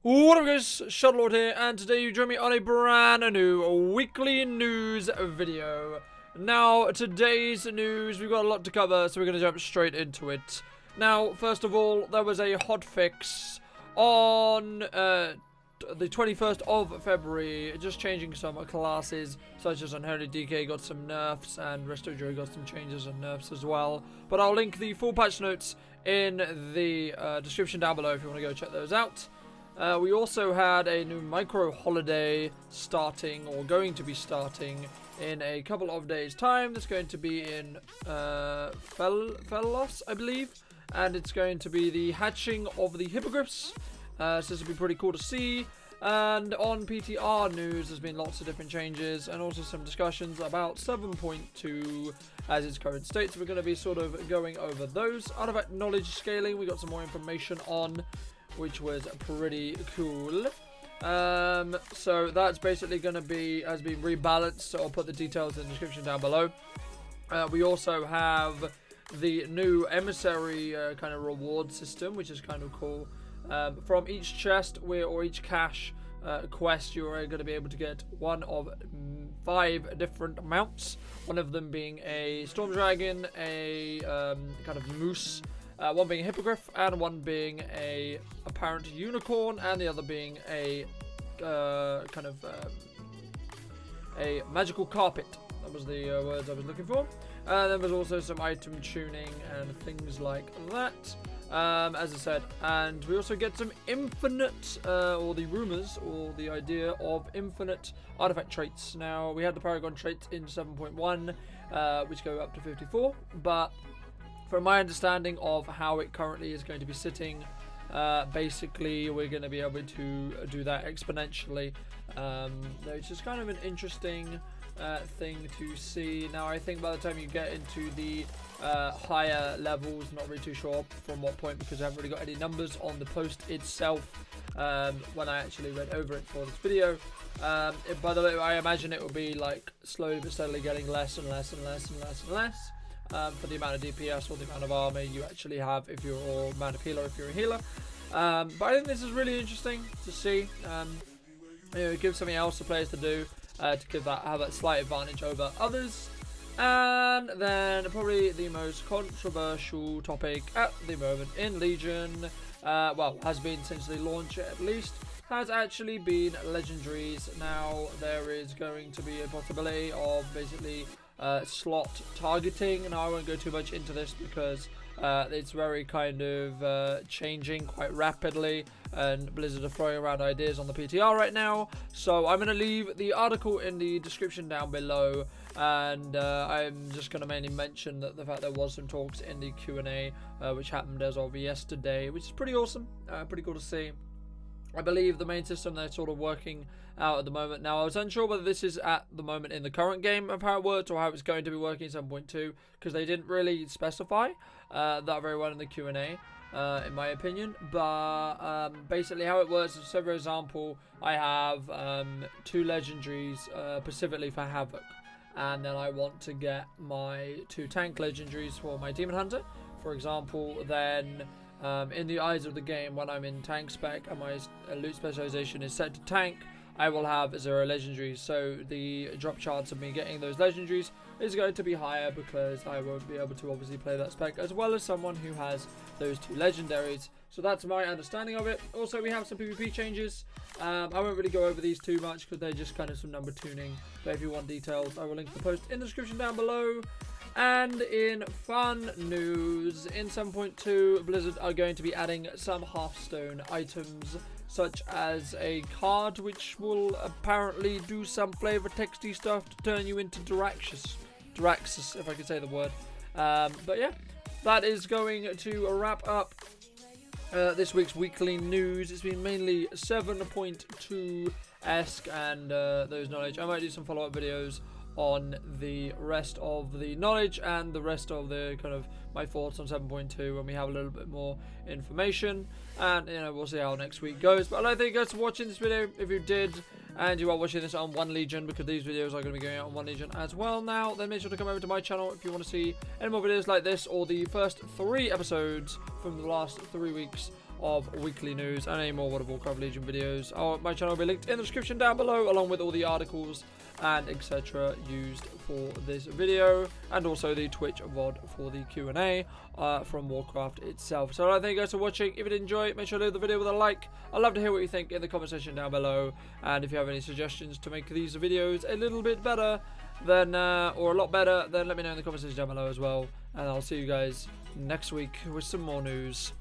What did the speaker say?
What up guys, Shuttlelord here, and today you join me on a brand new weekly news video. Now, today's news, we've got a lot to cover, so we're going to jump straight into it. Now, first of all, there was a hotfix on the 21st of February, just changing some classes, such as Unholy DK got some nerfs, and Resto Joe got some changes and nerfs as well. But I'll link the full patch notes in the description down below if you want to go check those out. We also had a new mirco-holiday starting, or going to be starting, in a couple of days' time. That's going to be in Fellos, I believe. And it's going to be the hatching of the hippogryphs. So this will be pretty cool to see. And on PTR news, there's been lots of different changes, and also some discussions about 7.2 as its current state. So we're going to be sort of going over those. Artifact knowledge scaling, we got some more information on, which was pretty cool. So that's basically going to be, has been rebalanced, so I'll put the details in the description down below. We also have the new emissary kind of reward system, which is kind of cool. From each chest or each cache quest, you are going to be able to get one of 5 different mounts. One of them being a storm dragon, a kind of moose, one being a hippogryph, and one being a apparent unicorn, and the other being a kind of a magical carpet. That was the words I was looking for. There was also some item tuning and things like that, as I said. And we also get some infinite, or the rumors, or the idea of infinite artifact traits. Now, we had the Paragon traits in 7.1, which go up to 54, but from my understanding of how it currently is going to be sitting, basically we're going to be able to do that exponentially, which is kind of an interesting thing to see. Now, I think by the time you get into the higher levels, not really too sure from what point, because I haven't really got any numbers on the post itself when I actually read over it for this video. By the way, I imagine it will be like slowly but steadily getting less and less and less and less and less. For the amount of DPS or the amount of armor you actually have, if you're, or amount of healer if you're a healer. But I think this is really interesting to see. You know, it gives something else for players to do, to have that slight advantage over others. And then probably the most controversial topic at the moment in Legion, well, has been since they launched it at least, has actually been legendaries. Now, there is going to be a possibility of basically slot targeting. Now, I won't go too much into this because it's very kind of changing quite rapidly, and Blizzard are throwing around ideas on the PTR right now. So I'm going to leave the article in the description down below, and I'm just going to mainly mention that the fact there was some talks in the Q&A, which happened as of yesterday, which is pretty awesome, pretty cool to see. I believe the main system they're sort of working out at the moment. Now, I was unsure whether this is at the moment in the current game of how it works, or how it's going to be working in 7.2, because they didn't really specify that very well in the Q&A, in my opinion. But basically how it works is, say for example, I have 2 legendaries specifically for Havoc, and then I want to get my 2 tank legendaries for my Demon Hunter, for example. Then in the eyes of the game, when I'm in tank spec and my loot specialization is set to tank, I will have 0 legendaries. So the drop chance of me getting those legendaries is going to be higher, because I won't be able to obviously play that spec as well as someone who has those 2 legendaries. So that's my understanding of it. Also, we have some PvP changes. I won't really go over these too much because they're just kind of some number tuning. But if you want details, I will link the post in the description down below. And in fun news, in 7.2, Blizzard are going to be adding some Hearthstone items, such as a card which will apparently do some flavor texty stuff to turn you into Diraxus, if I can say the word. But yeah, that is going to wrap up this week's weekly news. It's been mainly 7.2-esque and those knowledge. I might do some follow-up videos on the rest of the knowledge and the rest of the kind of my thoughts on 7.2 when we have a little bit more information, and you know, we'll see how next week goes. But I'd like to thank you guys for watching this video. If you did and you are watching this on One Legion, because these videos are going to be going out on One Legion as well now, then make sure to come over to my channel if you want to see any more videos like this, or the first 3 episodes from the last 3 weeks of weekly news and any more World of Warcraft Legion videos. My channel will be linked in the description down below, along with all the articles and etc. used for this video, and also the Twitch VOD for the Q&A from Warcraft itself. So thank you guys for watching. If you did enjoy it, make sure to leave the video with a like. I'd love to hear what you think in the comment section down below, and if you have any suggestions to make these videos a little bit better, then or a lot better, then let me know in the comment section down below as well, and I'll see you guys next week with some more news.